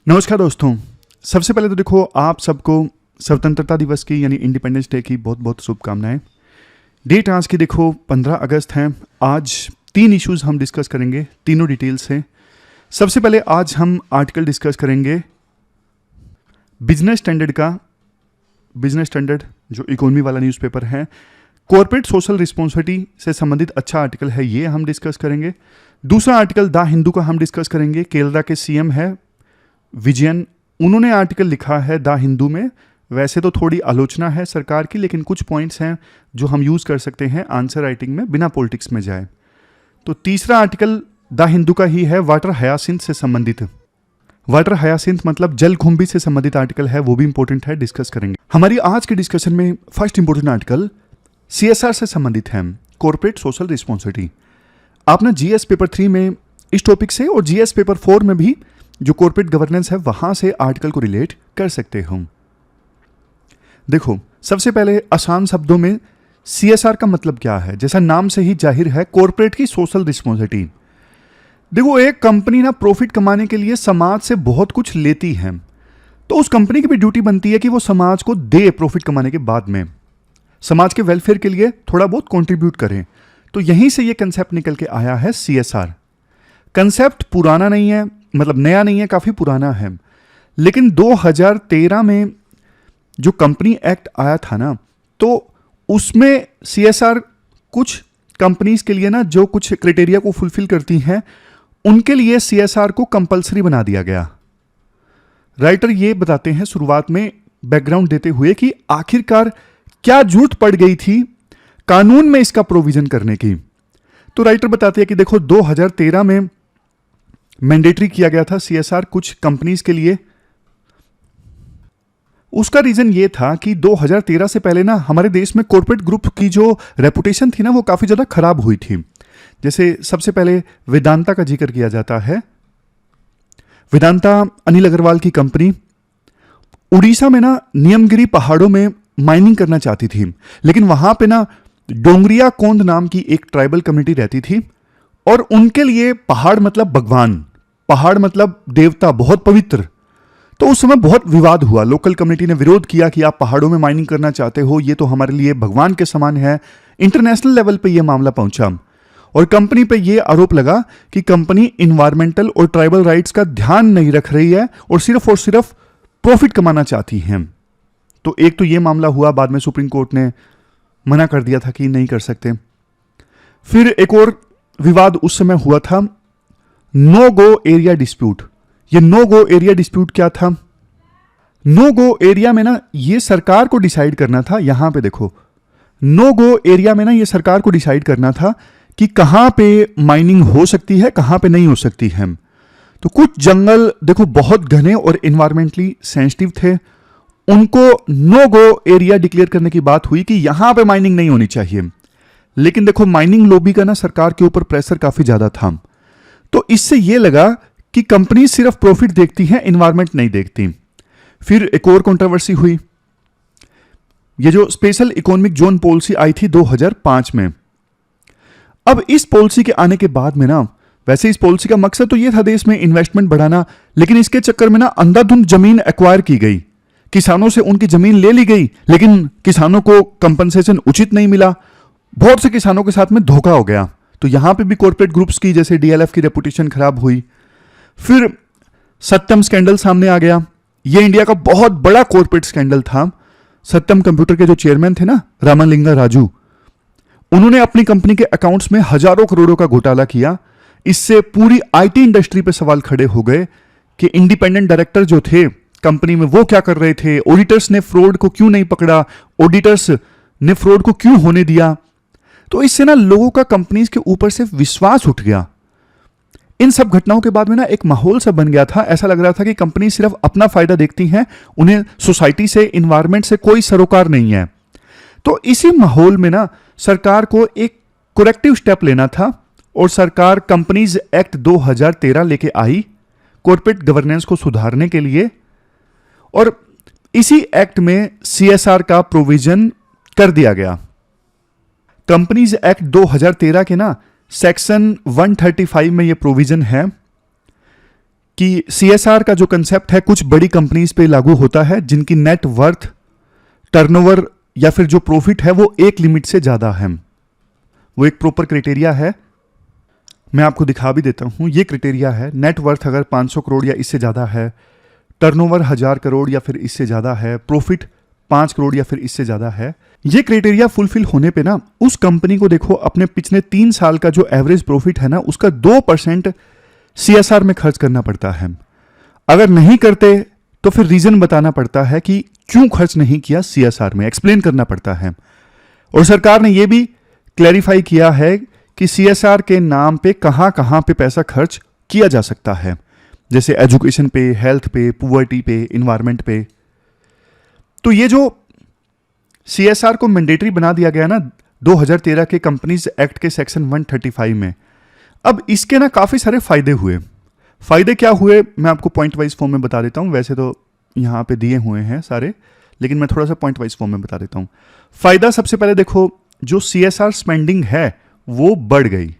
नमस्कार दोस्तों। सबसे पहले तो देखो, आप सबको स्वतंत्रता दिवस की यानी इंडिपेंडेंस डे की बहुत बहुत शुभकामनाएं। डेट आज की देखो 15 अगस्त है। आज 3 इश्यूज हम डिस्कस करेंगे, तीनों डिटेल्स हैं। सबसे पहले आज हम आर्टिकल डिस्कस करेंगे बिजनेस स्टैंडर्ड का। बिजनेस स्टैंडर्ड जो इकोनॉमी वाला न्यूज़पेपर है, कॉर्पोरेट सोशल रिस्पॉन्सिबिलिटी से संबंधित अच्छा आर्टिकल है, ये हम डिस्कस करेंगे। दूसरा आर्टिकल द हिंदू का हम डिस्कस करेंगे। केरला के सीएम है विजयन, उन्होंने आर्टिकल लिखा है द हिंदू में। वैसे तो थोड़ी आलोचना है सरकार की, लेकिन कुछ पॉइंट्स हैं जो हम यूज़ कर सकते हैं आंसर राइटिंग में बिना पॉलिटिक्स में जाए। तो तीसरा आर्टिकल द हिंदू का ही है, वाटर हयासिंथ से संबंधित। वाटर हयासिंथ मतलब जलकुंभी से संबंधित आर्टिकल है, वो भी इंपॉर्टेंट है, डिस्कस करेंगे। हमारी आज के डिस्कशन में फर्स्ट इंपॉर्टेंट आर्टिकल सीएसआर से संबंधित है, कॉर्पोरेट सोशल रिस्पॉन्सिबिलिटी। आपने जीएस पेपर 3 में इस टॉपिक से और जीएस पेपर 4 में भी जो कॉर्पोरेट गवर्नेंस है वहां से आर्टिकल को रिलेट कर सकते हो। देखो, सबसे पहले आसान शब्दों में सीएसआर का मतलब क्या है। जैसा नाम से ही जाहिर है, कॉर्पोरेट की सोशल रिस्पॉन्सिबिलिटी। देखो, एक कंपनी ना प्रॉफिट कमाने के लिए समाज से बहुत कुछ लेती है, तो उस कंपनी की भी ड्यूटी बनती है कि वो समाज को दे, प्रॉफिट कमाने के बाद में समाज के वेलफेयर के लिए थोड़ा बहुत कंट्रीब्यूट करें। तो यहीं से ये कंसेप्ट निकल के आया है सीएसआर। कंसेप्ट पुराना नहीं है, मतलब नया नहीं है, काफी पुराना है। लेकिन 2013 में जो कंपनी एक्ट आया था ना, तो उसमें सीएसआर कुछ कंपनीज के लिए ना, जो कुछ क्राइटेरिया को फुलफिल करती हैं, उनके लिए सीएसआर को कंपलसरी बना दिया गया। राइटर ये बताते हैं शुरुआत में बैकग्राउंड देते हुए कि आखिरकार क्या जरूरत पड़ गई थी कानून में इसका प्रोविजन करने की। तो राइटर बताते हैं कि देखो, 2013 में मैंडेटरी किया गया था सीएसआर कुछ कंपनीज के लिए। उसका रीजन ये था कि 2013 से पहले ना हमारे देश में कॉर्पोरेट ग्रुप की जो रेपुटेशन थी ना, वो काफी ज्यादा खराब हुई थी। जैसे सबसे पहले वेदांता का जिक्र किया जाता है। वेदांता अनिल अग्रवाल की कंपनी उड़ीसा में ना नियमगिरी पहाड़ों में माइनिंग करना चाहती थी, लेकिन वहां पे ना डोंगरिया कोंद नाम की एक ट्राइबल कम्युनिटी रहती थी, और उनके लिए पहाड़ मतलब भगवान, पहाड़ मतलब देवता, बहुत पवित्र। तो उस समय बहुत विवाद हुआ। लोकल कम्युनिटी ने विरोध किया कि आप पहाड़ों में माइनिंग करना चाहते हो, ये तो हमारे लिए भगवान के समान है। इंटरनेशनल लेवल पे ये मामला पहुंचा और कंपनी पे ये आरोप लगा कि कंपनी इन्वायरमेंटल और ट्राइबल राइट्स का ध्यान नहीं रख रही है और सिर्फ प्रॉफिट कमाना चाहती है। तो एक तो ये मामला हुआ, बाद में सुप्रीम कोर्ट ने मना कर दिया था कि नहीं कर सकते। फिर एक और विवाद उस समय हुआ था, नो गो एरिया डिस्प्यूट। ये नो गो एरिया डिस्प्यूट क्या था? नो गो एरिया में ना ये सरकार को डिसाइड करना था। यहां पे देखो, नो गो एरिया में ना ये सरकार को डिसाइड करना था कि कहां पे माइनिंग हो सकती है, कहां पे नहीं हो सकती है। तो कुछ जंगल देखो बहुत घने और इन्वायरमेंटली सेंसिटिव थे, उनको नो गो एरिया डिक्लेयर करने की बात हुई कि यहां पे माइनिंग नहीं होनी चाहिए। लेकिन देखो, माइनिंग लॉबी का ना सरकार के ऊपर प्रेशर काफी ज्यादा था, तो इससे यह लगा कि कंपनी सिर्फ प्रॉफिट देखती है, इन्वायरमेंट नहीं देखती। फिर एक और कंट्रोवर्सी हुई, ये जो स्पेशल इकोनॉमिक जोन पॉलिसी आई थी 2005 में। अब इस पॉलिसी के आने के बाद में ना, वैसे इस पॉलिसी का मकसद तो यह था देश में इन्वेस्टमेंट बढ़ाना, लेकिन इसके चक्कर में ना अंधाधुंध जमीन एक्वायर की गई, किसानों से उनकी जमीन ले ली गई, लेकिन किसानों को कंपनसेशन उचित नहीं मिला। बहुत से किसानों के साथ में धोखा हो गया। तो यहां पे भी कॉर्पोरेट ग्रुप्स की, जैसे डीएलएफ की रेपुटेशन खराब हुई। फिर सत्यम स्कैंडल सामने आ गया। ये इंडिया का बहुत बड़ा कॉर्पोरेट स्कैंडल था। सत्यम कंप्यूटर के जो चेयरमैन थे ना, रामलिंगा राजू, उन्होंने अपनी कंपनी के अकाउंट्स में हजारों करोड़ों का घोटाला किया। इससे पूरी आईटी इंडस्ट्री पे सवाल खड़े हो गए कि इंडिपेंडेंट डायरेक्टर जो थे कंपनी में, वो क्या कर रहे थे, ऑडिटर्स ने फ्रॉड को क्यों नहीं पकड़ा, ऑडिटर्स ने फ्रॉड को क्यों होने दिया। तो इससे ना लोगों का कंपनीज के ऊपर से विश्वास उठ गया। इन सब घटनाओं के बाद में ना एक माहौल सा बन गया था। ऐसा लग रहा था कि कंपनी सिर्फ अपना फायदा देखती हैं, उन्हें सोसाइटी से, इन्वायरमेंट से कोई सरोकार नहीं है। तो इसी माहौल में ना सरकार को एक करेक्टिव स्टेप लेना था और सरकार कंपनीज एक्ट 2013 लेके आई कॉर्पोरेट गवर्नेंस को सुधारने के लिए। और इसी एक्ट में सीएसआर का प्रोविजन कर दिया गया। कंपनीज एक्ट 2013 के ना सेक्शन 135 में यह प्रोविजन है कि सीएसआर का जो कंसेप्ट है कुछ बड़ी कंपनीज पे लागू होता है जिनकी नेट वर्थ, टर्नओवर या फिर जो प्रॉफिट है वो एक लिमिट से ज्यादा है। वो एक प्रॉपर क्राइटेरिया है, मैं आपको दिखा भी देता हूं। ये क्राइटेरिया है, नेट वर्थ अगर 500 करोड़ या इससे ज्यादा है, टर्नओवर 1000 करोड़ या फिर इससे ज्यादा है, प्रॉफिट 5 करोड़ या फिर इससे ज्यादा है। ये क्राइटेरिया फुलफिल होने पे ना उस कंपनी को देखो अपने पिछले 3 साल का जो एवरेज प्रॉफिट है ना उसका 2% सीएसआर में खर्च करना पड़ता है। अगर नहीं करते तो फिर रीजन बताना पड़ता है कि क्यों खर्च नहीं किया सीएसआर में, एक्सप्लेन करना पड़ता है। और सरकार ने यह भी क्लैरिफाई किया है कि सीएसआर के नाम पे कहां कहां पे पैसा खर्च किया जा सकता है, जैसे एजुकेशन पे, हेल्थ पे, पुअर्टी पे, इन्वायरमेंट पे। तो ये जो सीएसआर को मैंडेटरी बना दिया गया ना 2013 के कंपनीज एक्ट के सेक्शन 135 में, अब इसके ना काफी सारे फायदे हुए। फायदे क्या हुए मैं आपको पॉइंट वाइज फॉर्म में बता देता हूं। वैसे तो यहां पे दिए हुए हैं सारे, लेकिन मैं थोड़ा सा पॉइंट वाइज फॉर्म में बता देता हूं। फायदा सबसे पहले देखो, जो सीएसआर स्पेंडिंग है वो बढ़ गई।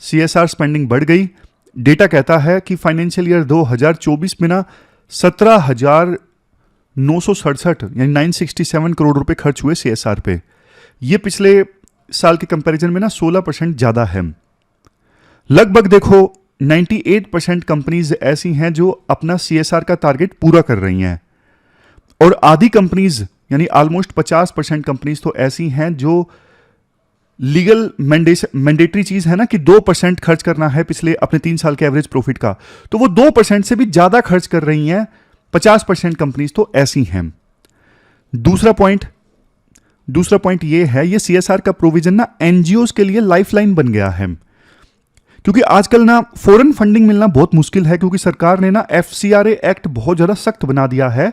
सीएसआर स्पेंडिंग बढ़ गई। डेटा कहता है कि फाइनेंशियल ईयर 2024 में ना 17,967 यानी 967 करोड़ रुपए खर्च हुए सीएसआर पे। ये पिछले साल के कंपैरिजन में ना 16% ज्यादा है। लगभग देखो 98% कंपनीज ऐसी हैं जो अपना सीएसआर का टारगेट पूरा कर रही हैं, और आधी कंपनीज यानी ऑलमोस्ट 50% कंपनीज तो ऐसी हैं जो लीगल मैंडेटरी चीज है ना कि 2% खर्च करना है पिछले अपने 3 साल के एवरेज प्रॉफिट का, तो वो 2% से भी ज्यादा खर्च कर रही हैं। 50% कंपनीज तो ऐसी हैं। दूसरा पॉइंट ये है, ये सीएसआर का प्रोविजन ना एनजीओज के लिए लाइफलाइन बन गया है, क्योंकि आजकल ना फॉरेन फंडिंग मिलना बहुत मुश्किल है, क्योंकि सरकार ने ना एफसीआरए एक्ट बहुत ज्यादा सख्त बना दिया है।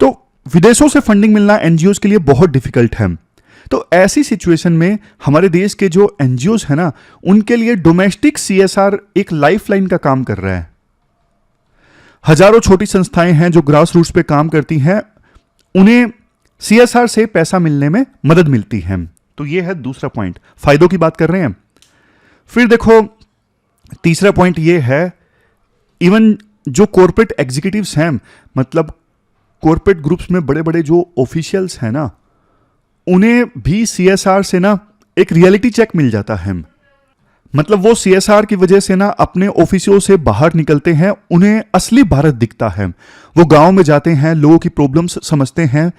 तो विदेशों से फंडिंग मिलना एनजीओज के लिए बहुत डिफिकल्ट है। तो ऐसी सिचुएशन में हमारे देश के जो एनजीओज है ना उनके लिए डोमेस्टिक सीएसआर एक लाइफलाइन का काम कर रहा है। हजारों छोटी संस्थाएं हैं जो ग्रास रूट्स पे काम करती हैं, उन्हें सीएसआर से पैसा मिलने में मदद मिलती है। तो ये है दूसरा पॉइंट, फायदों की बात कर रहे हैं। फिर देखो तीसरा पॉइंट ये है, इवन जो कॉर्पोरेट एग्जीक्यूटिव्स हैं, मतलब कॉर्पोरेट ग्रुप्स में बड़े बड़े जो ऑफिशियल्स हैं ना, उन्हें भी सीएसआर से ना एक रियलिटी चेक मिल जाता है। मतलब वो सीएसआर की वजह से ना अपने ऑफिसों से बाहर निकलते हैं, उन्हें असली भारत दिखता है। वो गांव में जाते हैं, लोगों की प्रॉब्लम्स समझते हैं,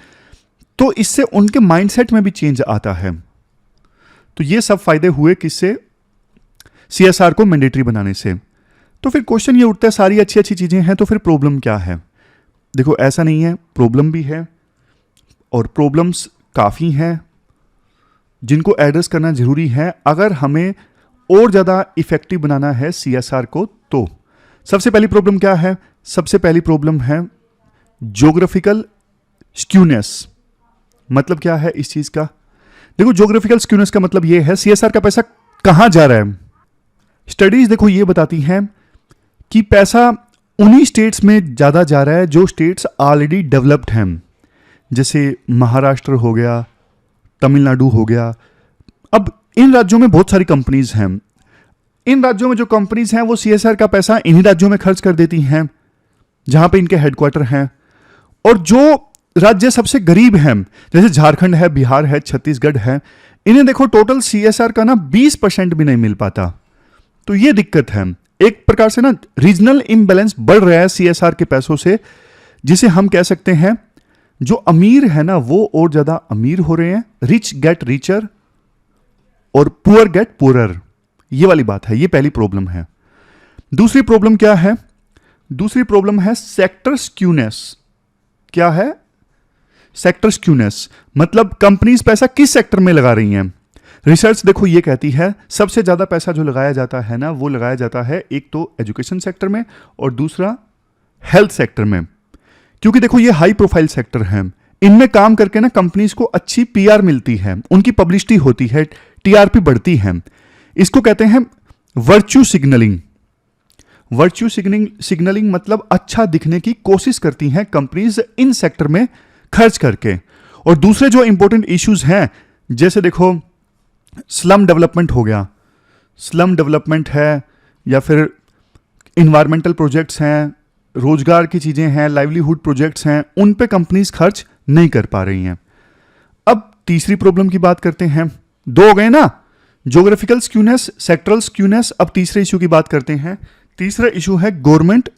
तो इससे उनके माइंडसेट में भी चेंज आता है। तो ये सब फायदे हुए किससे? सीएसआर को मैंडेटरी बनाने से। तो फिर क्वेश्चन ये उठता है, सारी अच्छी अच्छी चीजें हैं तो फिर प्रॉब्लम क्या है? देखो ऐसा नहीं है, प्रॉब्लम भी है, और प्रॉब्लम्स काफी हैं जिनको एड्रेस करना जरूरी है अगर हमें और ज्यादा इफेक्टिव बनाना है सीएसआर को। तो सबसे पहली प्रॉब्लम क्या है? सबसे पहली प्रॉब्लम है ज्योग्राफिकल स्क्यूनेस। मतलब क्या है इस चीज का? देखो ज्योग्राफिकल स्क्यूनेस का मतलब यह है सीएसआर का पैसा कहां जा रहा है। स्टडीज देखो ये बताती हैं कि पैसा उन्हीं स्टेट्स में ज्यादा जा रहा है जो स्टेट्स ऑलरेडी डेवलप्ड हैं, जैसे महाराष्ट्र हो गया, तमिलनाडु हो गया। अब इन राज्यों में बहुत सारी कंपनीज हैं। इन राज्यों में जो कंपनीज हैं वो सीएसआर का पैसा इन्हीं राज्यों में खर्च कर देती हैं जहां पे इनके हेडक्वार्टर हैं। और जो राज्य सबसे गरीब हैं, जैसे झारखंड है, बिहार है, छत्तीसगढ़ है, इन्हें देखो टोटल सीएसआर का ना 20% भी नहीं मिल पाता। तो ये दिक्कत है। एक प्रकार से ना रीजनल इम्बैलेंस बढ़ रहा है सीएसआर के पैसों से, जिसे हम कह सकते हैं जो अमीर है ना वो और ज्यादा अमीर हो रहे हैं, रिच गेट रिचर और पुअर गेट पुअरर। ये वाली बात है, ये पहली प्रॉब्लम है। दूसरी प्रॉब्लम क्या है? दूसरी प्रॉब्लम है सेक्टर स्क्यूनेस। क्या है सेक्टर स्क्यूनेस? मतलब कंपनीज पैसा किस सेक्टर में लगा रही हैं। रिसर्च देखो ये कहती है सबसे ज्यादा पैसा जो लगाया जाता है ना वो लगाया जाता है एक तो एजुकेशन सेक्टर में और दूसरा हेल्थ सेक्टर में, क्योंकि देखो ये हाई प्रोफाइल सेक्टर है। इनमें काम करके ना कंपनीज को अच्छी पीआर मिलती है, उनकी पब्लिसिटी होती है, टीआरपी बढ़ती है। इसको कहते हैं वर्च्यू सिग्नलिंग। वर्च्यू सिग्नलिंग मतलब अच्छा दिखने की कोशिश करती हैं कंपनीज इन सेक्टर में खर्च करके। और दूसरे जो इंपॉर्टेंट इश्यूज हैं, जैसे देखो स्लम डेवलपमेंट हो गया, स्लम डेवलपमेंट है, या फिर इन्वायरमेंटल प्रोजेक्ट्स हैं, रोजगार की चीज़ें हैं, लाइवलीहुड प्रोजेक्ट्स हैं, उन पे कंपनीज खर्च नहीं कर पा रही हैं। अब तीसरी प्रॉब्लम की बात करते हैं। दो हो गए ना, ज्योग्राफिकल स्क्यूनेस, सेक्टरल स्क्यूनेस। अब तीसरे इशू की बात करते हैं। तीसरा इशू है गवर्नमेंट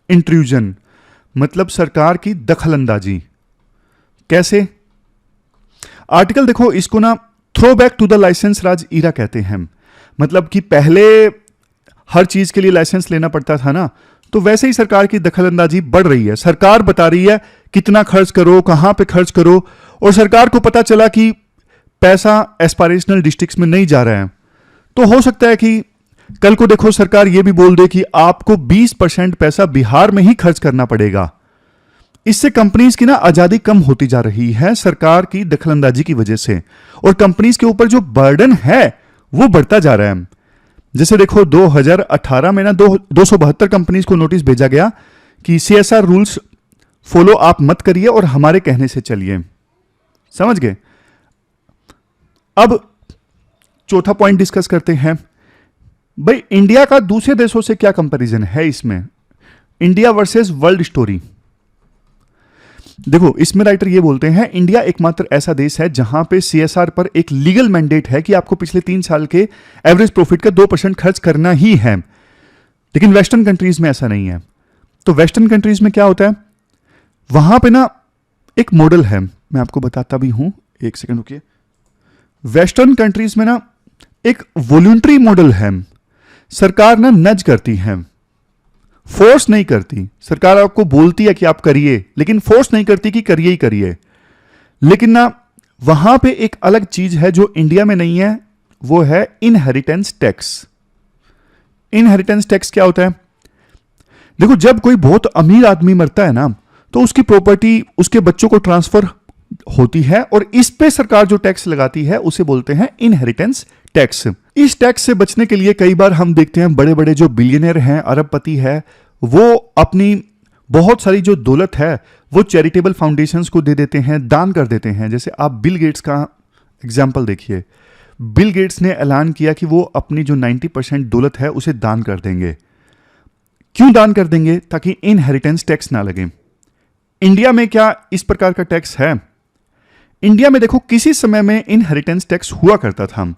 इंट्रूजन, मतलब सरकार की दखलंदाजी। कैसे? आर्टिकल देखो, इसको ना throw back to the licence raj era कहते हैं। मतलब कि पहले हर चीज के लिए लाइसेंस लेना पड़ता था ना, तो वैसे ही सरकार की दखलंदाजी बढ़ रही है। सरकार बता रही है कितना खर्च करो, कहां पे खर्च करो, और सरकार को पता चला कि पैसा एस्पायरेशनल डिस्ट्रिक्ट्स में नहीं जा रहा है, तो हो सकता है कि कल को देखो सरकार ये भी बोल दे कि आपको 20% पैसा बिहार में ही खर्च करना पड़ेगा। इससे कंपनीज की ना आजादी कम होती जा रही है सरकार की दखलंदाजी की वजह से, और कंपनीज के ऊपर जो बर्डन है वो बढ़ता जा रहा है। जैसे देखो 2018 में ना 272 कंपनीज को नोटिस भेजा गया कि CSR रूल्स फॉलो आप मत करिए और हमारे कहने से चलिए। समझ गए? अब चौथा पॉइंट डिस्कस करते हैं। भाई इंडिया का दूसरे देशों से क्या कंपैरिजन है इसमें? India versus world story. देखो इसमें राइटर ये बोलते हैं, इंडिया एकमात्र ऐसा देश है जहां पे CSR पर एक लीगल मैंडेट है कि आपको पिछले 3 साल के एवरेज प्रॉफिट का 2% खर्च करना ही है। लेकिन वेस्टर्न कंट्रीज में ऐसा नहीं है। तो वेस्टर्न कंट्रीज में क्या होता है, वहां पे ना एक मॉडल है, मैं आपको बताता भी हूं, एक सेकंड रुकिए। वेस्टर्न कंट्रीज में ना एक वॉलंटरी मॉडल है। सरकार ना नज करती है, फोर्स नहीं करती। सरकार आपको बोलती है कि आप करिए, लेकिन फोर्स नहीं करती कि करिए ही करिए। लेकिन ना वहां पे एक अलग चीज है जो इंडिया में नहीं है, वो है इनहेरिटेंस टैक्स। इनहेरिटेंस टैक्स क्या होता है? देखो जब कोई बहुत अमीर आदमी मरता है ना, तो उसकी प्रॉपर्टी उसके बच्चों को ट्रांसफर होती है, और इस पे सरकार जो टैक्स लगाती है उसे बोलते हैं इनहेरिटेंस टैक्स। इस टैक्स से बचने के लिए कई बार हम देखते हैं बड़े बड़े जो बिलियनर हैं, अरबपति है, वो अपनी बहुत सारी जो दौलत है वो चैरिटेबल फाउंडेशंस को दे देते हैं, दान कर देते हैं। जैसे आप बिल गेट्स का एग्जाम्पल देखिए। बिल गेट्स ने ऐलान किया कि वो अपनी जो 90% दौलत है उसे दान कर देंगे। क्यों दान कर देंगे? ताकि इनहेरिटेंस टैक्स ना लगे। इंडिया में क्या इस प्रकार का टैक्स है? इंडिया में देखो किसी समय में इनहेरिटेंस टैक्स हुआ करता था,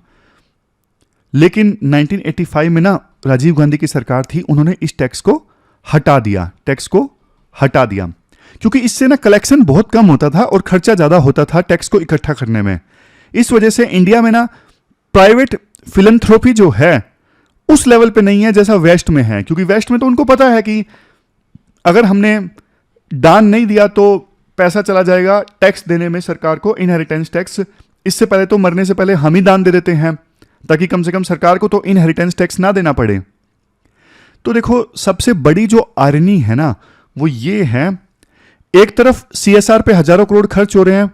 लेकिन 1985 में ना राजीव गांधी की सरकार थी, उन्होंने इस टैक्स को हटा दिया। टैक्स को हटा दिया क्योंकि इससे ना कलेक्शन बहुत कम होता था और खर्चा ज्यादा होता था टैक्स को इकट्ठा करने में। इस वजह से इंडिया में ना प्राइवेट फिलैंथ्रोपी जो है उस लेवल पे नहीं है जैसा वेस्ट में है, क्योंकि वेस्ट में तो उनको पता है कि अगर हमने दान नहीं दिया तो पैसा चला जाएगा टैक्स देने में सरकार को, इनहेरिटेंस टैक्स। इससे पहले तो मरने से पहले हम ही दान दे देते हैं ताकि कम से कम सरकार को तो इनहेरिटेंस टैक्स ना देना पड़े। तो देखो सबसे बड़ी जो आयरनी है ना वो ये है, एक तरफ CSR पे हजारों करोड़ खर्च हो रहे हैं,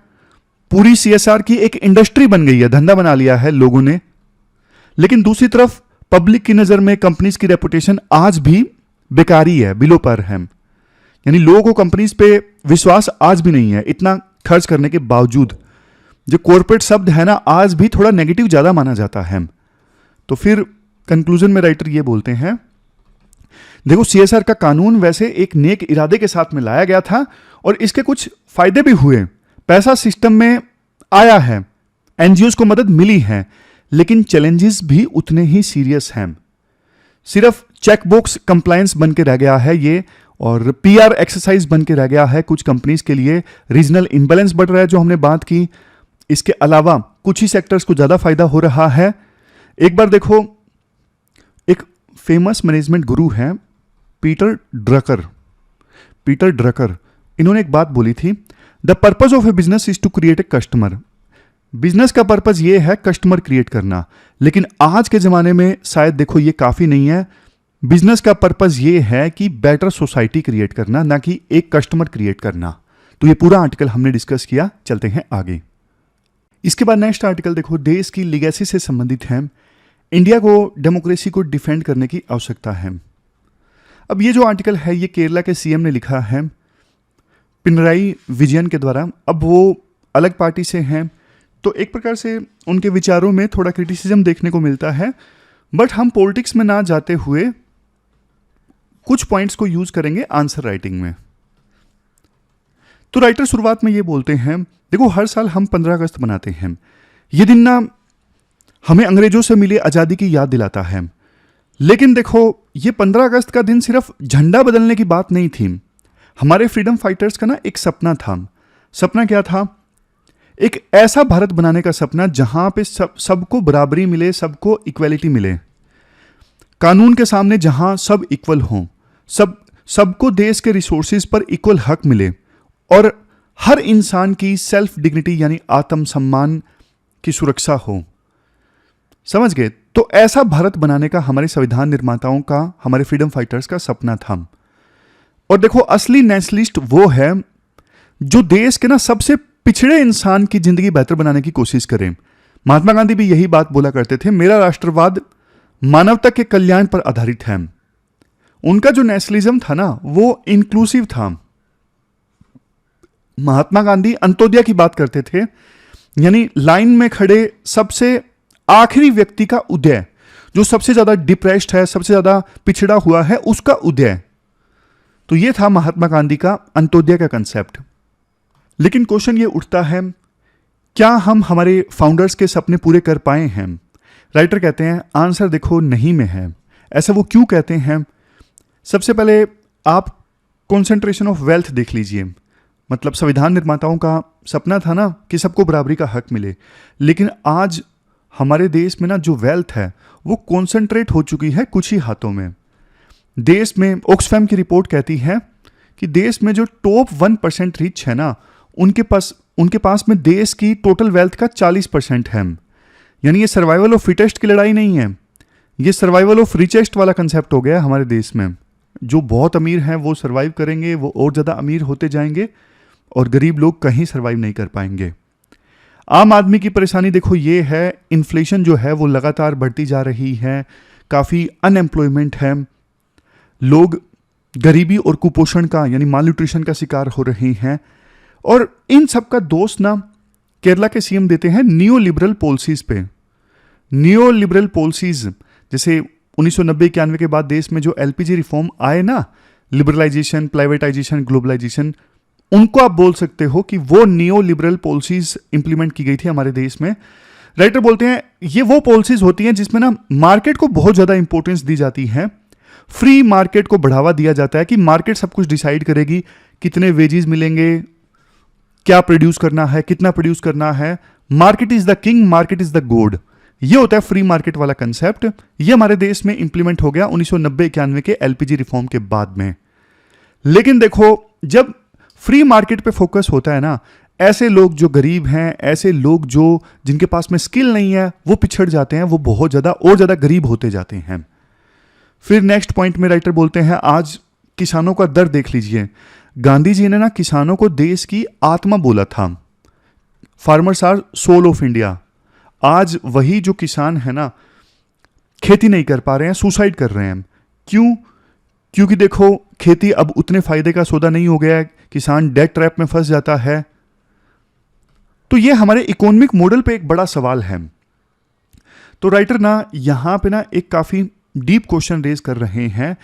पूरी CSR की एक इंडस्ट्री बन गई है, धंधा बना लिया है लोगों ने, लेकिन दूसरी तरफ पब्लिक की नजर में कंपनीज की रेपुटेशन आज भी बेकारी है, बिलो पर है। यानी लोगों को कंपनीज पे विश्वास आज भी नहीं है, इतना खर्च करने के बावजूद। जो कॉर्पोरेट शब्द है ना आज भी थोड़ा नेगेटिव ज्यादा माना जाता है। तो फिर कंक्लूजन में राइटर ये बोलते हैं, देखो CSR का कानून वैसे एक नेक इरादे के साथ में लाया गया था और इसके कुछ फायदे भी हुए, पैसा सिस्टम में आया है, NGOs को मदद मिली है, लेकिन चैलेंजेस भी उतने ही सीरियस हैं। सिर्फ चेकबॉक्स कंप्लायंस बन के रह गया है ये, और PR एक्सरसाइज बन के रह गया है कुछ कंपनीज के लिए। रीजनल इम्बैलेंस बढ़ रहा है जो हमने बात की। इसके अलावा कुछ ही सेक्टर्स को ज्यादा फायदा हो रहा है। एक बार देखो, एक फेमस मैनेजमेंट गुरु हैं पीटर ड्रकर, इन्होंने एक बात बोली थी, the purpose of a business is to create a customer. Business का पर्पज ये है कस्टमर क्रिएट करना, लेकिन आज के जमाने में शायद देखो ये काफी नहीं है। बिजनेस का पर्पज ये है कि बेटर सोसाइटी क्रिएट करना, ना कि एक कस्टमर क्रिएट करना। तो ये पूरा आर्टिकल हमने डिस्कस किया। चलते हैं आगे। इसके बाद नेक्स्ट आर्टिकल देखो, देश की लीगेसी से संबंधित है। इंडिया को डेमोक्रेसी को डिफेंड करने की आवश्यकता है। अब ये जो आर्टिकल है ये केरला के CM ने लिखा है पिनराई विजयन के द्वारा। अब वो अलग पार्टी से हैं, तो एक प्रकार से उनके विचारों में थोड़ा क्रिटिसिज्म देखने को मिलता है। बट हम पॉलिटिक्स में ना जाते हुए कुछ पॉइंट्स को यूज करेंगे आंसर राइटिंग में। तो राइटर शुरुआत में ये बोलते हैं, देखो हर साल हम 15 अगस्त मनाते हैं। ये दिन ना हमें अंग्रेजों से मिली आज़ादी की याद दिलाता है। लेकिन देखो ये 15 अगस्त का दिन सिर्फ झंडा बदलने की बात नहीं थी। हमारे फ्रीडम फाइटर्स का ना एक सपना था। सपना क्या था? एक ऐसा भारत बनाने का सपना जहां पे सबको बराबरी मिले, सबको इक्वलिटी मिले, कानून के सामने जहां सब इक्वल हों, सबको देश के रिसोर्सेज पर इक्वल हक मिले और हर इंसान की सेल्फ डिग्निटी यानी आत्म सम्मान की सुरक्षा हो। समझ गए? तो ऐसा भारत बनाने का हमारे संविधान निर्माताओं का, हमारे फ्रीडम फाइटर्स का सपना था। और देखो असली नेशनलिस्ट वो है जो देश के ना सबसे पिछड़े इंसान की जिंदगी बेहतर बनाने की कोशिश करें। महात्मा गांधी भी यही बात बोला करते थे, मेरा राष्ट्रवाद मानवता के कल्याण पर आधारित है। उनका जो नेशनलिज्म था ना वो इंक्लूसिव था। महात्मा गांधी अंत्योदय की बात करते थे, यानी लाइन में खड़े सबसे आखिरी व्यक्ति का उदय, जो सबसे ज्यादा डिप्रेस्ड है, सबसे ज्यादा पिछड़ा हुआ है, उसका उदय। तो ये था महात्मा गांधी का अंत्योदय का कंसेप्ट। लेकिन क्वेश्चन ये उठता है, क्या हम हमारे फाउंडर्स के सपने पूरे कर पाए हैं? राइटर कहते हैं आंसर देखो नहीं में है। ऐसा वो क्यों कहते हैं? सबसे पहले आप कॉन्सेंट्रेशन ऑफ वेल्थ देख लीजिए। मतलब संविधान निर्माताओं का सपना था ना कि सबको बराबरी का हक मिले, लेकिन आज हमारे देश में ना जो वेल्थ है वो कॉन्सेंट्रेट हो चुकी है कुछ ही हाथों में। देश में ऑक्सफैम की रिपोर्ट कहती है कि देश में जो टॉप 1% रिच है ना, उनके पास में देश की टोटल वेल्थ का 40% है। यानी ये सर्वाइवल ऑफ फिटेस्ट की लड़ाई नहीं है, ये सर्वाइवल ऑफ रिचेस्ट वाला कंसेप्ट हो गया हमारे देश में। जो बहुत अमीर हैं वो सर्वाइव करेंगे, वो और ज़्यादा अमीर होते जाएंगे और गरीब लोग कहीं सर्वाइव नहीं कर पाएंगे। आम आदमी की परेशानी देखो ये है, इन्फ्लेशन जो है वो लगातार बढ़ती जा रही है, काफ़ी अनएम्प्लॉयमेंट है, लोग गरीबी और कुपोषण का यानी माल न्यूट्रिशन का शिकार हो रहे हैं। और इन सब का दोष ना केरला के सीएम देते हैं न्यू लिबरल पॉलिसीज पे। न्यू लिबरल पॉलिसीज जैसे 1990-91 के बाद देश में जो एलपीजी रिफॉर्म आए ना, लिबरलाइजेशन, प्राइवेटाइजेशन, ग्लोबलाइजेशन, उनको आप बोल सकते हो कि वो नियो लिबरल पॉलिसीज इंप्लीमेंट की गई थी हमारे देश में। राइटर बोलते हैं ये वो पॉलिसीज होती हैं जिसमें ना मार्केट को बहुत ज़्यादा इंपॉर्टेंस दी जाती है, फ्री मार्केट को बढ़ावा दिया जाता है कि मार्केट सब कुछ डिसाइड करेगी, कितने वेजेस मिलेंगे, क्या प्रोड्यूस करना है, कितना प्रोड्यूस करना है। Market is the king, market is the God. ये होता है फ्री मार्केट वाला कंसेप्ट। ये हमारे देश में इंप्लीमेंट हो गया 1990-91 के एलपीजी रिफॉर्म के बाद में। लेकिन देखो जब फ्री मार्केट पे फोकस होता है ना, ऐसे लोग जो गरीब हैं, ऐसे लोग जो जिनके पास में स्किल नहीं है, वो पिछड़ जाते हैं, वो बहुत ज़्यादा और ज़्यादा गरीब होते जाते हैं। फिर नेक्स्ट पॉइंट में राइटर बोलते हैं आज किसानों का दर्द देख लीजिए। गांधी जी ने ना किसानों को देश की आत्मा बोला था, farmers are soul of India. आज वही जो किसान है ना खेती नहीं कर पा रहे हैं, सुसाइड कर रहे हैं। क्यों? क्योंकि देखो खेती अब उतने फायदे का सौदा नहीं हो गया है, किसान डेट ट्रैप में फंस जाता है। तो ये हमारे इकोनॉमिक मॉडल पे एक बड़ा सवाल है। तो राइटर ना यहां पे ना एक काफी डीप क्वेश्चन रेज कर रहे हैं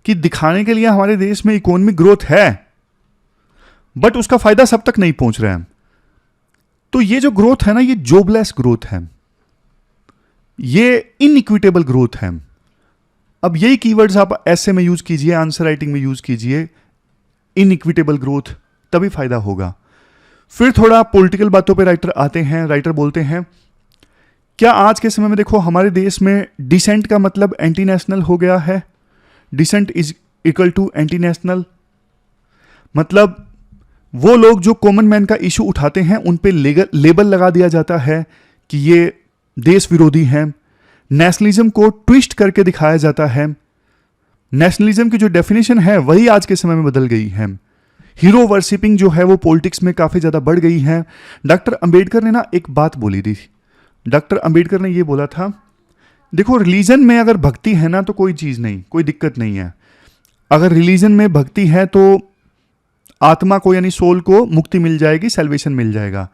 कि दिखाने के लिए हमारे देश में इकोनॉमिक ग्रोथ है, बट उसका फायदा सब तक नहीं पहुंच रहा है। तो ये जो ग्रोथ है ना, ये जॉबलेस ग्रोथ है, ये इनइक्विटेबल ग्रोथ है। अब यही कीवर्ड्स आप ऐसे में यूज कीजिए, आंसर राइटिंग में यूज कीजिए, इनइक्विटेबल ग्रोथ, तभी फायदा होगा। फिर थोड़ा पॉलिटिकल बातों पे राइटर आते हैं। राइटर बोलते हैं क्या आज के समय में देखो हमारे देश में डिसेंट का मतलब एंटी नेशनल हो गया है। Dissent is equal to anti national. मतलब वो लोग जो कॉमन मैन का इशू उठाते हैं उन पे लेबल लगा दिया जाता है कि ये देश विरोधी हैं। नेशनलिज्म को ट्विस्ट करके दिखाया जाता है। नेशनलिज्म की जो डेफिनेशन है वही आज के समय में बदल गई है। हीरो वर्शिपिंग जो है वो पॉलिटिक्स में काफ़ी ज़्यादा बढ़ गई है। डॉक्टर अंबेडकर ने ना एक बात बोली थी। डॉक्टर अंबेडकर ने ये बोला था, देखो रिलीजन में अगर भक्ति है ना तो कोई चीज़ नहीं, कोई दिक्कत नहीं है। अगर रिलीजन में भक्ति है तो आत्मा को यानी सोल को मुक्ति मिल जाएगी, सेल्वेशन मिल जाएगा।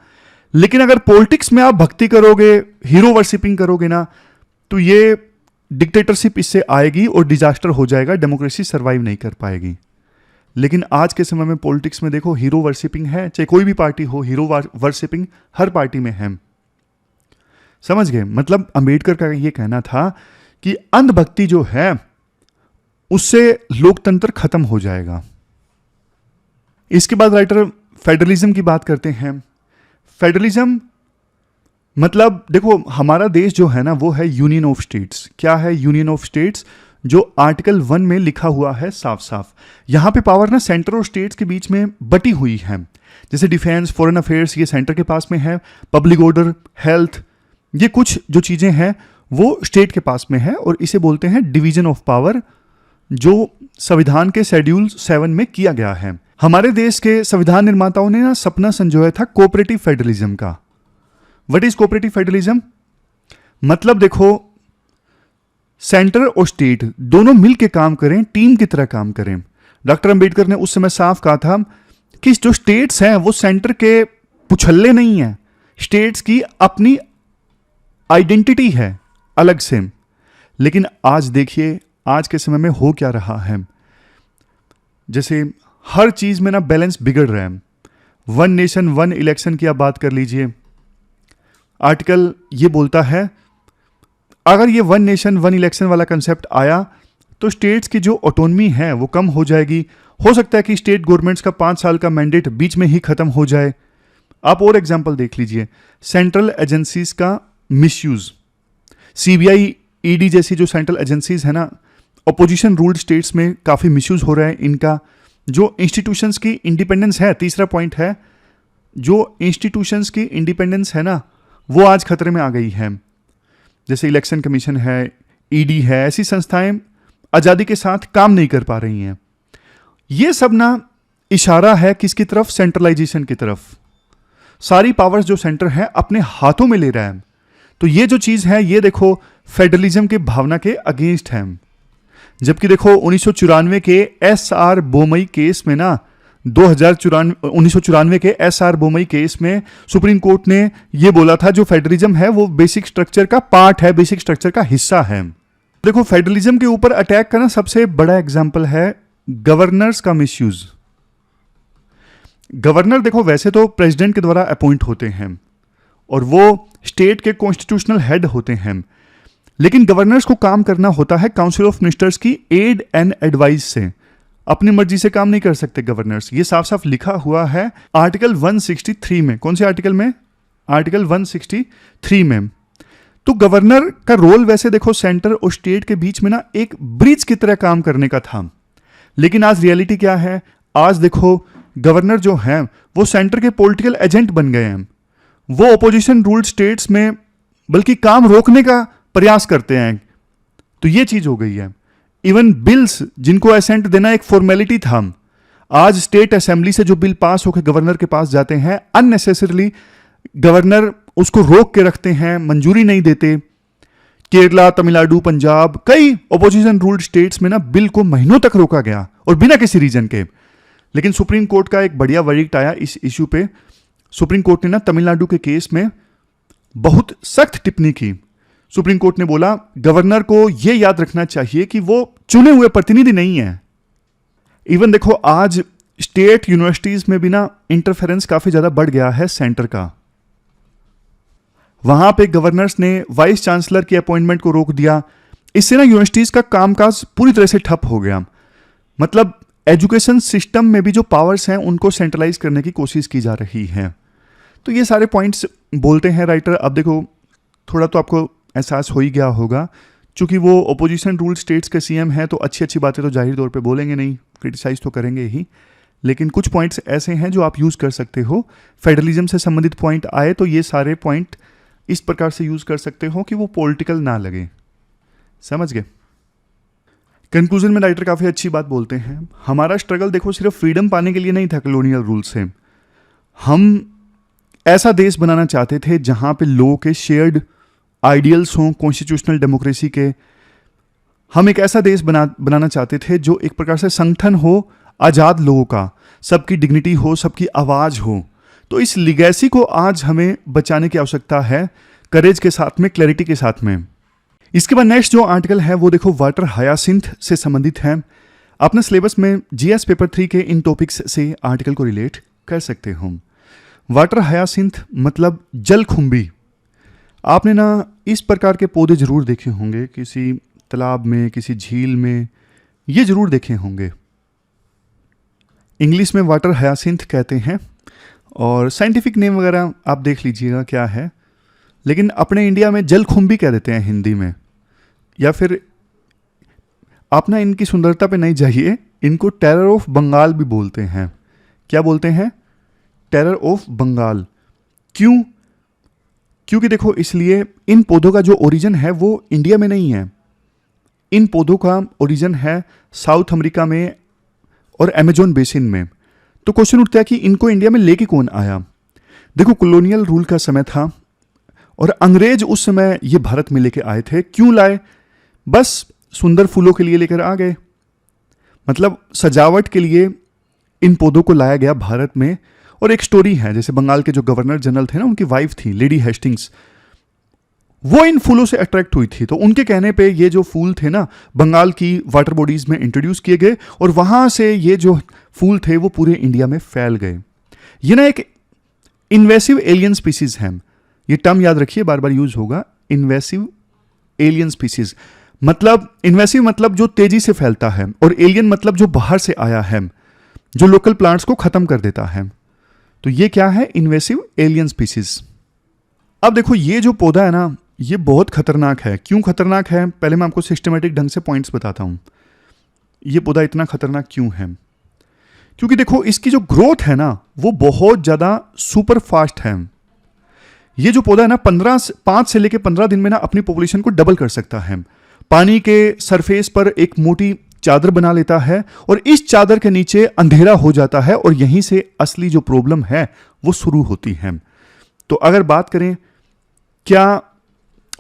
लेकिन अगर पॉलिटिक्स में आप भक्ति करोगे, हीरो वर्शिपिंग करोगे ना, तो ये डिक्टेटरशिप इससे आएगी और डिजास्टर हो जाएगा, डेमोक्रेसी सर्वाइव नहीं कर पाएगी। लेकिन आज के समय में पॉलिटिक्स में देखो हीरो वर्शिपिंग है, चाहे कोई भी पार्टी हो, हीरो वर्शिपिंग हर पार्टी में है। समझ गए? मतलब अंबेडकर का ये कहना था कि अंधभक्ति जो है उससे लोकतंत्र खत्म हो जाएगा। इसके बाद राइटर फेडरलिज्म की बात करते हैं। फेडरलिज्म मतलब देखो हमारा देश जो है ना वो है यूनियन ऑफ स्टेट्स। क्या है यूनियन ऑफ स्टेट्स? जो आर्टिकल 1 में लिखा हुआ है साफ साफ। यहां पे पावर ना सेंटर और स्टेट्स के बीच में बटी हुई है। जैसे डिफेंस, फॉरेन अफेयर्स ये सेंटर के पास में है, पब्लिक ऑर्डर, हेल्थ, ये कुछ जो चीजें हैं वो स्टेट के पास में है, और इसे बोलते हैं डिवीजन ऑफ पावर, जो संविधान के शेड्यूल 7 में किया गया है। हमारे देश के संविधान निर्माताओं ने ना सपना संजोया था कोऑपरेटिव फेडरलिज्म का। What is cooperative federalism? मतलब देखो सेंटर और स्टेट दोनों मिलकर काम करें, टीम की तरह काम करें। डॉक्टर अंबेडकर ने उस समय साफ कहा था कि जो स्टेट्स हैं वो सेंटर के पुछल्ले नहीं हैं, स्टेट्स की अपनी आइडेंटिटी है अलग से। लेकिन आज देखिए आज के समय में हो क्या रहा है, जैसे हर चीज में ना बैलेंस बिगड़ रहा है। 1 नेशन 1 इलेक्शन की आप बात कर लीजिए, आर्टिकल ये बोलता है अगर ये 1 नेशन 1 इलेक्शन वाला कंसेप्ट आया तो स्टेट्स की जो ऑटोनमी है वो कम हो जाएगी। हो सकता है कि स्टेट गवर्नमेंट्स का 5 साल का मैंडेट बीच में ही खत्म हो जाए। आप और एग्जांपल देख लीजिए, सेंट्रल एजेंसीज का मिसयूज, सीबीआई, ईडी जैसी जो सेंट्रल एजेंसीज है ना, अपोजिशन रूल्ड स्टेट्स में काफ़ी मिसयूज हो रहा है इनका। जो इंस्टीट्यूशंस की इंडिपेंडेंस है, तीसरा पॉइंट है, जो इंस्टीट्यूशंस की इंडिपेंडेंस है ना वो आज खतरे में आ गई है। जैसे इलेक्शन कमीशन है, ईडी है, ऐसी संस्थाएं आज़ादी के साथ काम नहीं कर पा रही हैं। ये सब ना इशारा है किसकी तरफ? सेंट्रलाइजेशन की तरफ। सारी पावर्स जो सेंटर है अपने हाथों में ले रहा है। तो ये जो चीज़ है ये देखो फेडरलिज्म के भावना के अगेंस्ट है। जबकि देखो 1994 के एसआर बोमई केस में ना 1994 के एसआर बोमई केस में सुप्रीम कोर्ट ने यह बोला था जो फेडरलिज्म है वो बेसिक स्ट्रक्चर का पार्ट है, बेसिक स्ट्रक्चर का हिस्सा है। देखो फेडरलिज्म के ऊपर अटैक का ना सबसे बड़ा एग्जांपल है गवर्नर्स का मिसयूज। गवर्नर देखो वैसे तो प्रेसिडेंट के द्वारा अपॉइंट होते हैं और वो स्टेट के कॉन्स्टिट्यूशनल हेड होते हैं, लेकिन गवर्नर्स को काम करना होता है काउंसिल ऑफ मिनिस्टर्स की एड एंड एडवाइस से। अपनी मर्जी से काम नहीं कर सकते गवर्नर्स। ये साफ साफ लिखा हुआ है आर्टिकल 163 में। कौन से आर्टिकल में? आर्टिकल 163 में। तो गवर्नर का रोल वैसे देखो सेंटर और स्टेट के बीच में ना एक ब्रिज की तरह काम करने का था, लेकिन आज रियलिटी क्या है? आज देखो गवर्नर जो हैं वो सेंटर के पॉलिटिकल एजेंट बन गए हैं। वो ऑपोजिशन रूल्ड स्टेट्स में बल्कि काम रोकने का प्रयास करते हैं। तो ये चीज हो गई है। इवन बिल्स जिनको असेंट देना एक फॉर्मेलिटी था, आज स्टेट असेंबली से जो बिल पास होकर गवर्नर के पास जाते हैं अननेसेसरली गवर्नर उसको रोक के रखते हैं, मंजूरी नहीं देते। केरला, तमिलनाडु, पंजाब, कई ऑपोजिशन रूल्ड स्टेट्स में ना बिल को महीनों तक रोका गया और बिना किसी रीजन के। लेकिन सुप्रीम कोर्ट का एक बढ़िया वर्डिक्ट आया इस इश्यू पे। सुप्रीम कोर्ट ने ना तमिलनाडु के केस में बहुत सख्त टिप्पणी की। सुप्रीम कोर्ट ने बोला गवर्नर को यह याद रखना चाहिए कि वो चुने हुए प्रतिनिधि नहीं है। इवन देखो आज स्टेट यूनिवर्सिटीज में भी ना इंटरफेरेंस काफी ज्यादा बढ़ गया है सेंटर का। वहां पे गवर्नर्स ने वाइस चांसलर की अपॉइंटमेंट को रोक दिया। इससे ना यूनिवर्सिटीज का कामकाज पूरी तरह से ठप हो गया। मतलब एजुकेशन सिस्टम में भी जो पावर्स हैं उनको सेंट्रलाइज करने की कोशिश की जा रही है। तो ये सारे पॉइंट्स बोलते हैं राइटर। अब देखो थोड़ा तो आपको एहसास हो ही गया होगा, चूंकि वो ओपोजिशन रूल स्टेट्स के सीएम हैं तो अच्छी अच्छी बातें तो जाहिर तौर पे बोलेंगे नहीं, क्रिटिसाइज तो करेंगे ही, लेकिन कुछ पॉइंट्स ऐसे हैं जो आप यूज़ कर सकते हो। फेडरलिज्म से संबंधित पॉइंट आए तो ये सारे पॉइंट इस प्रकार से यूज़ कर सकते हो कि वो पॉलिटिकल ना लगे। समझ गए? कंक्लूजन में राइटर काफ़ी अच्छी बात बोलते हैं। हमारा स्ट्रगल देखो सिर्फ फ्रीडम पाने के लिए नहीं था कॉलोनियल रूल से। हम ऐसा देश बनाना चाहते थे जहां पे लोगों के शेयर्ड आइडियल्स हों, कॉन्स्टिट्यूशनल डेमोक्रेसी के। हम एक ऐसा देश बनाना चाहते थे जो एक प्रकार से संगठन हो आज़ाद लोगों का, सबकी डिग्निटी हो, सबकी आवाज़ हो। तो इस लिगेसी को आज हमें बचाने की आवश्यकता है, करेज के साथ में, क्लैरिटी के साथ में। इसके बाद नेक्स्ट जो आर्टिकल है वो देखो वाटर हायासिंथ से संबंधित है। अपने सिलेबस में जीएस पेपर 3 के इन टॉपिक्स से आर्टिकल को रिलेट कर सकते हो। वाटर हायासिंथ मतलब जलकुंभी। आपने ना इस प्रकार के पौधे जरूर देखे होंगे, किसी तालाब में, किसी झील में, ये जरूर देखे होंगे। इंग्लिश में वाटर हायासिंथ कहते हैं और साइंटिफिक नेम वगैरह आप देख लीजिएगा क्या है, लेकिन अपने इंडिया में जलकुंभी कह देते हैं हिंदी में। या फिर आप ना इनकी सुंदरता पे नहीं जाइए, इनको टेरर ऑफ बंगाल भी बोलते हैं। क्या बोलते हैं? Terror of Bengal. क्यों? क्योंकि देखो इसलिए इन पौधों का जो ओरिजिन है वो इंडिया में नहीं है। इन पौधों का ओरिजिन है साउथ अमेरिका में और अमेजोन बेसिन में। तो क्वेश्चन उठता है कि इनको इंडिया में लेके कौन आया? देखो कॉलोनियल रूल का समय था और अंग्रेज उस समय ये भारत में लेके आए थे। क्यों लाए? बस सुंदर फूलों के लिए लेकर आ गए, मतलब सजावट के लिए इन पौधों को लाया गया भारत में। और एक स्टोरी है, जैसे बंगाल के जो गवर्नर जनरल थे ना, उनकी वाइफ थी लेडी हेस्टिंग्स, वो इन फूलों से अट्रैक्ट हुई थी। तो उनके कहने पे ये जो फूल थे ना बंगाल की वाटर बॉडीज में इंट्रोड्यूस किए गए और वहां से ये जो फूल थे वो पूरे इंडिया में फैल गए। ये ना एक इन्वेसिव एलियन स्पीसीज है, ये टर्म याद रखिए, बार बार यूज होगा, इन्वेसिव एलियन स्पीसीज। मतलब इन्वेसिव मतलब जो तेजी से फैलता है, और एलियन मतलब जो बाहर से आया है, जो लोकल प्लांट्स को खत्म कर देता है। तो ये क्या है? Invasive alien species. अब देखो ये जो पौधा है ना ये बहुत खतरनाक है। क्यों खतरनाक है? पहले मैं आपको सिस्टमेटिक ढंग से पॉइंट्स बताता हूं। ये पौधा इतना खतरनाक क्यों है? क्योंकि देखो इसकी जो ग्रोथ है ना वो बहुत ज्यादा सुपर फास्ट है। ये जो पौधा है ना 5 से लेकर 15 दिन में ना अपनी पॉपुलेशन को डबल कर सकता है। पानी के सरफेस पर एक मोटी चादर बना लेता है और इस चादर के नीचे अंधेरा हो जाता है और यहीं से असली जो प्रॉब्लम है वो शुरू होती है। तो अगर बात करें क्या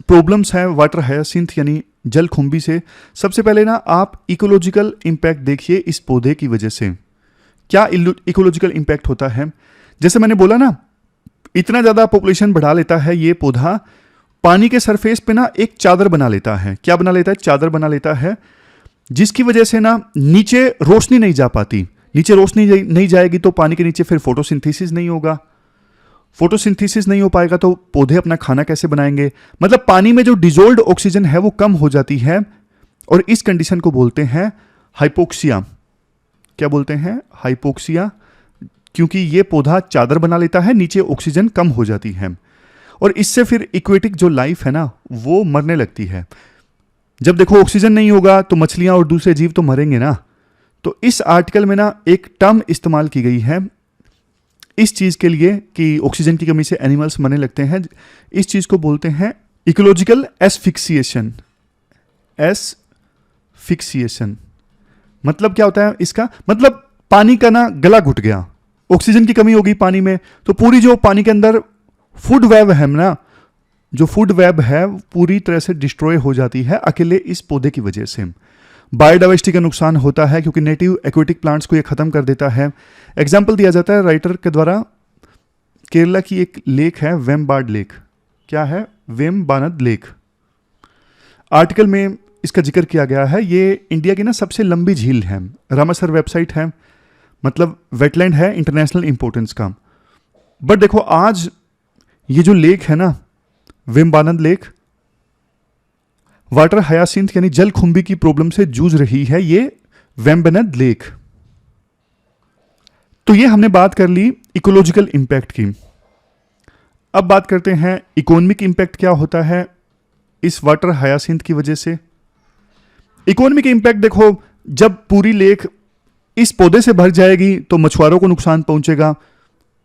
प्रॉब्लम्स है वाटर हायासिंथ यानी जलकुंभी से, सबसे पहले ना आप इकोलॉजिकल इंपैक्ट देखिए इस पौधे की वजह से। क्या इकोलॉजिकल इंपैक्ट होता है? जैसे मैंने बोला ना, इतना ज्यादा पॉपुलेशन बढ़ा लेता है ये पौधा, पानी के सरफेस पे ना एक चादर बना लेता है। क्या बना लेता है? चादर बना लेता है, जिसकी वजह से ना नीचे रोशनी नहीं जा पाती। नीचे रोशनी नहीं जाएगी तो पानी के नीचे फिर फोटोसिंथेसिस नहीं होगा। फोटोसिंथेसिस नहीं हो पाएगा तो पौधे अपना खाना कैसे बनाएंगे? मतलब पानी में जो डिजोल्व्ड ऑक्सीजन है वो कम हो जाती है और इस कंडीशन को बोलते हैं हाइपोक्सिया। क्या बोलते हैं? हाइपोक्सिया। क्योंकि ये पौधा चादर बना लेता है, नीचे ऑक्सीजन कम हो जाती है और इससे फिर इक्वेटिक जो लाइफ है ना वो मरने लगती है। जब देखो ऑक्सीजन नहीं होगा तो मछलियां और दूसरे जीव तो मरेंगे ना। तो इस आर्टिकल में ना एक टर्म इस्तेमाल की गई है इस चीज के लिए कि ऑक्सीजन की कमी से एनिमल्स मरने लगते हैं। इस चीज को बोलते हैं इकोलॉजिकल एस्फिक्सिएशन। एस्फिक्सिएशन मतलब क्या होता है इसका? मतलब पानी का ना गला घुट गया, ऑक्सीजन की कमी होगी पानी में, तो पूरी जो पानी के अंदर फूड वेब है ना, जो फूड वेब है पूरी तरह से डिस्ट्रॉय हो जाती है अकेले इस पौधे की वजह से। बायोडाइवर्सिटी का नुकसान होता है क्योंकि नेटिव एक्वेटिक प्लांट्स को ये खत्म कर देता है। एग्जाम्पल दिया जाता है राइटर के द्वारा, केरला की एक लेक है वेम्बार्ड लेक। क्या है? वेम्बानद लेक। आर्टिकल में इसका जिक्र किया गया है। ये इंडिया की ना सबसे लंबी झील है, रामासर वेबसाइट है, मतलब वेटलैंड है इंटरनेशनल इंपोर्टेंस का। बट देखो आज ये जो लेक है ना वेम्बानद लेक, वाटर हायासिंथ यानी जलकुंभी की प्रॉब्लम से जूझ रही है ये वेम्बानद लेक। तो ये हमने बात कर ली इकोलॉजिकल इंपैक्ट की। अब बात करते हैं इकोनॉमिक इंपैक्ट क्या होता है इस वाटर हायासिंथ की वजह से। इकोनॉमिक इंपैक्ट देखो, जब पूरी लेक इस पौधे से भर जाएगी तो मछुआरों को नुकसान पहुंचेगा,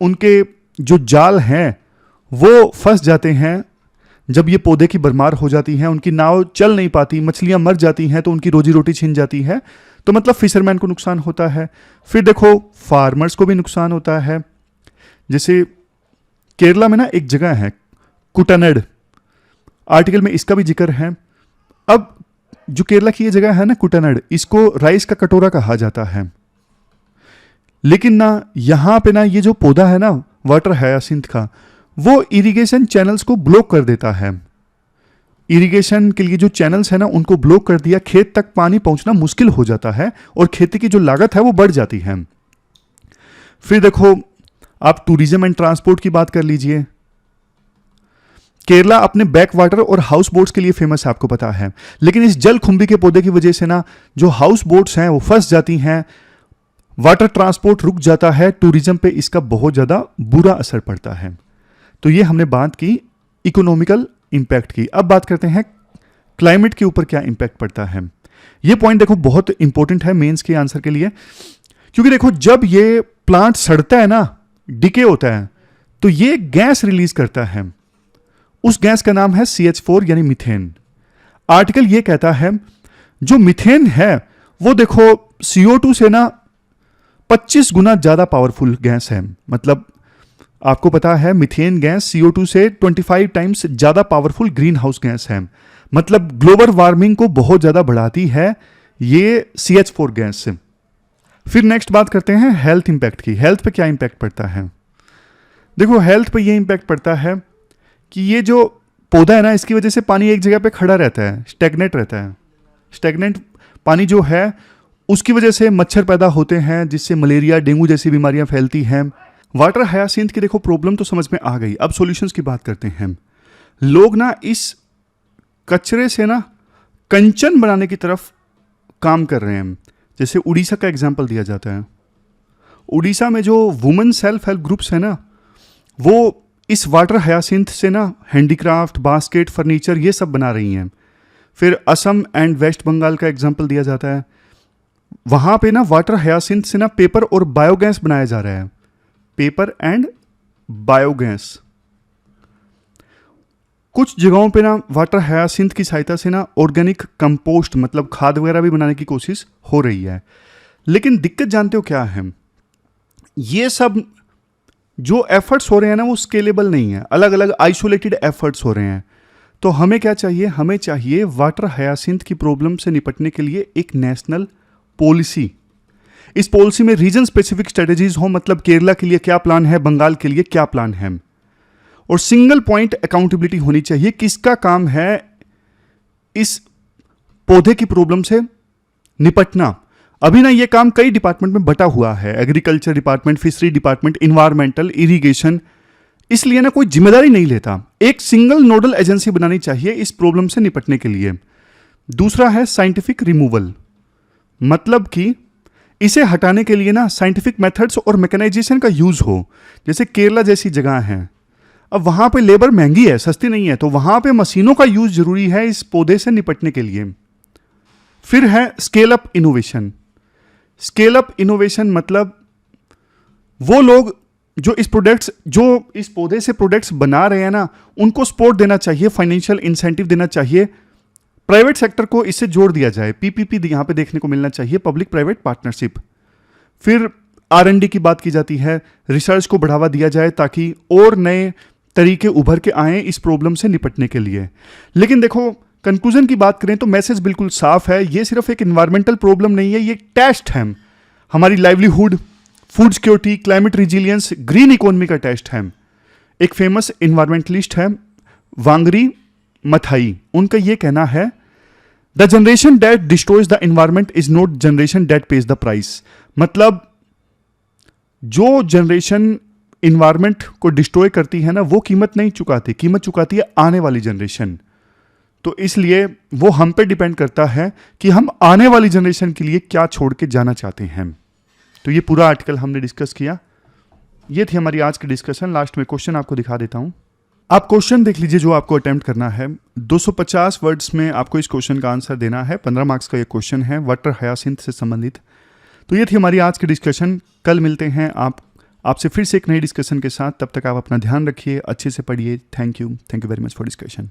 उनके जो जाल हैं वो फंस जाते हैं। जब ये पौधे की भरमार हो जाती है, उनकी नाव चल नहीं पाती, मछलियां मर जाती हैं, तो उनकी रोजी रोटी छिन जाती है। तो मतलब फिशरमैन को नुकसान होता है। फिर देखो फार्मर्स को भी नुकसान होता है। जैसे केरला में ना एक जगह है कुटनड, आर्टिकल में इसका भी जिक्र है। अब जो केरला की ये जगह है ना कुटनड, इसको राइस का कटोरा कहा जाता है। लेकिन ना यहां पे ना ये जो पौधा है ना वाटर हायासिंथ का, वो इरिगेशन चैनल्स को ब्लॉक कर देता है। इरिगेशन के लिए जो चैनल्स है ना उनको ब्लॉक कर दिया, खेत तक पानी पहुंचना मुश्किल हो जाता है और खेती की जो लागत है वो बढ़ जाती है। फिर देखो आप टूरिज्म एंड ट्रांसपोर्ट की बात कर लीजिए। केरला अपने बैक वाटर और हाउस बोट्स के लिए फेमस है, आपको पता है, लेकिन इस जल खुंबी के पौधे की वजह से ना जो हाउस बोट्स हैं वो फंस जाती हैं, वाटर ट्रांसपोर्ट रुक जाता है, टूरिज्म पे इसका बहुत ज़्यादा बुरा असर पड़ता है। तो ये हमने बात की इकोनॉमिकल इंपैक्ट की। अब बात करते हैं क्लाइमेट के ऊपर क्या इंपैक्ट पड़ता है। ये पॉइंट देखो बहुत इंपॉर्टेंट है मेंस के आंसर के लिए, क्योंकि देखो जब ये प्लांट सड़ता है ना, डिके होता है, तो ये गैस रिलीज करता है। उस गैस का नाम है CH4 यानी मीथेन। आर्टिकल ये कहता है जो मीथेन है वो देखो CO2 से ना 25 गुना ज्यादा पावरफुल गैस है। मतलब आपको पता है मीथेन गैस CO2 से 25 टाइम्स ज्यादा पावरफुल ग्रीन हाउस गैस है। मतलब ग्लोबल वार्मिंग को बहुत ज्यादा बढ़ाती है ये CH4 गैस से। फिर नेक्स्ट बात करते हैं हेल्थ इंपैक्ट की। हेल्थ पे क्या इंपैक्ट पड़ता है? देखो हेल्थ पे ये इंपैक्ट पड़ता है कि ये जो पौधा है ना, इसकी वजह से पानी एक जगह पे खड़ा रहता है, स्टैग्नेट रहता है। स्टैग्नेंट पानी जो है उसकी वजह से मच्छर पैदा होते हैं, जिससे मलेरिया, डेंगू जैसी बीमारियां फैलती हैं। वाटर हायासिंथ की देखो प्रॉब्लम तो समझ में आ गई। अब सॉल्यूशंस की बात करते हैं। लोग ना इस कचरे से ना कंचन बनाने की तरफ काम कर रहे हैं। जैसे उड़ीसा का एग्जाम्पल दिया जाता है। उड़ीसा में जो वुमेन सेल्फ हेल्प ग्रुप्स है ना, वो इस वाटर हायासिंथ से ना हैंडीक्राफ्ट, बास्केट, फर्नीचर ये सब बना रही हैं। फिर असम एंड वेस्ट बंगाल का एग्जाम्पल दिया जाता है। वहां पे ना वाटर हायासिंथ से ना पेपर और बायोगैस बनाया जा रहा है। Paper and biogas. कुछ जगहों पे ना वाटर हायासिंथ की सहायता से ना ऑर्गेनिक कंपोस्ट मतलब खाद वगैरह भी बनाने की कोशिश हो रही है। लेकिन दिक्कत जानते हो क्या है? ये सब जो एफर्ट्स हो रहे हैं ना वो स्केलेबल नहीं है, अलग अलग आइसोलेटेड एफर्ट्स हो रहे हैं। तो हमें क्या चाहिए? हमें चाहिए वाटर हायासिंथ की प्रॉब्लम से निपटने के लिए एक नेशनल पॉलिसी। इस पॉलिसी में रीजन स्पेसिफिक स्ट्रेटेजीज हो, मतलब केरला के लिए क्या प्लान है, बंगाल के लिए क्या प्लान है, और सिंगल पॉइंट अकाउंटेबिलिटी होनी चाहिए। किसका काम है इस पौधे की प्रॉब्लम से निपटना। अभी ना ये काम कई डिपार्टमेंट में बटा हुआ है, agriculture department, fishery department, environmental, irrigation, इसलिए ना कोई जिम्मेदारी नहीं लेता। एक सिंगल नोडल एजेंसी बनानी चाहिए इस प्रॉब्लम से निपटने के लिए। दूसरा है साइंटिफिक रिमूवल, मतलब कि इसे हटाने के लिए ना साइंटिफिक मेथड्स और मैकेनाइजेशन का यूज हो। जैसे केरला जैसी जगह है, अब वहां पे लेबर महंगी है, सस्ती नहीं है, तो वहां पे मशीनों का यूज जरूरी है इस पौधे से निपटने के लिए। फिर है scale up innovation. Scale up innovation मतलब वो लोग जो इस पौधे से प्रोडक्ट्स बना रहे हैं ना, उनको सपोर्ट देना चाहिए, फाइनेंशियल इंसेंटिव देना चाहिए। प्राइवेट सेक्टर को इससे जोड़ दिया जाए। PPP यहां पे देखने को मिलना चाहिए, पब्लिक प्राइवेट पार्टनरशिप। फिर R&D की बात की जाती है, रिसर्च को बढ़ावा दिया जाए ताकि और नए तरीके उभर के आए इस प्रॉब्लम से निपटने के लिए। लेकिन देखो कंक्लूजन की बात करें तो मैसेज बिल्कुल साफ है, ये सिर्फ एक एनवायरमेंटल प्रॉब्लम नहीं है, ये टेस्ट है हमारी livelihood, food security, climate resilience, green economy का टेस्ट है। एक फेमस एनवायरमेंटलिस्ट है वांगरी मथाई, उनका ये कहना है the generation that destroys the environment is not generation that page the price. मतलब जो जनरेशन इन्वायरमेंट को डिस्ट्रॉय करती है ना, वो कीमत नहीं चुकाती, कीमत चुकाती है आने वाली जनरेशन। तो इसलिए वो हम पे डिपेंड करता है कि हम आने वाली जनरेशन के लिए क्या छोड़ के जाना चाहते हैं। तो ये पूरा आर्टिकल हमने डिस्कस किया। ये थी हमारी आज की डिस्कशन। लास्ट में क्वेश्चन आपको दिखा देता हूं। आप क्वेश्चन देख लीजिए जो आपको अटेम्प्ट करना है। 250 वर्ड्स में आपको इस क्वेश्चन का आंसर देना है। 15 मार्क्स का ये क्वेश्चन है वाटर हायासिंथ से संबंधित। तो ये थी हमारी आज की डिस्कशन। कल मिलते हैं आपसे फिर से एक नई डिस्कशन के साथ। तब तक आप अपना ध्यान रखिए, अच्छे से पढ़िए। Thank you very much for discussion.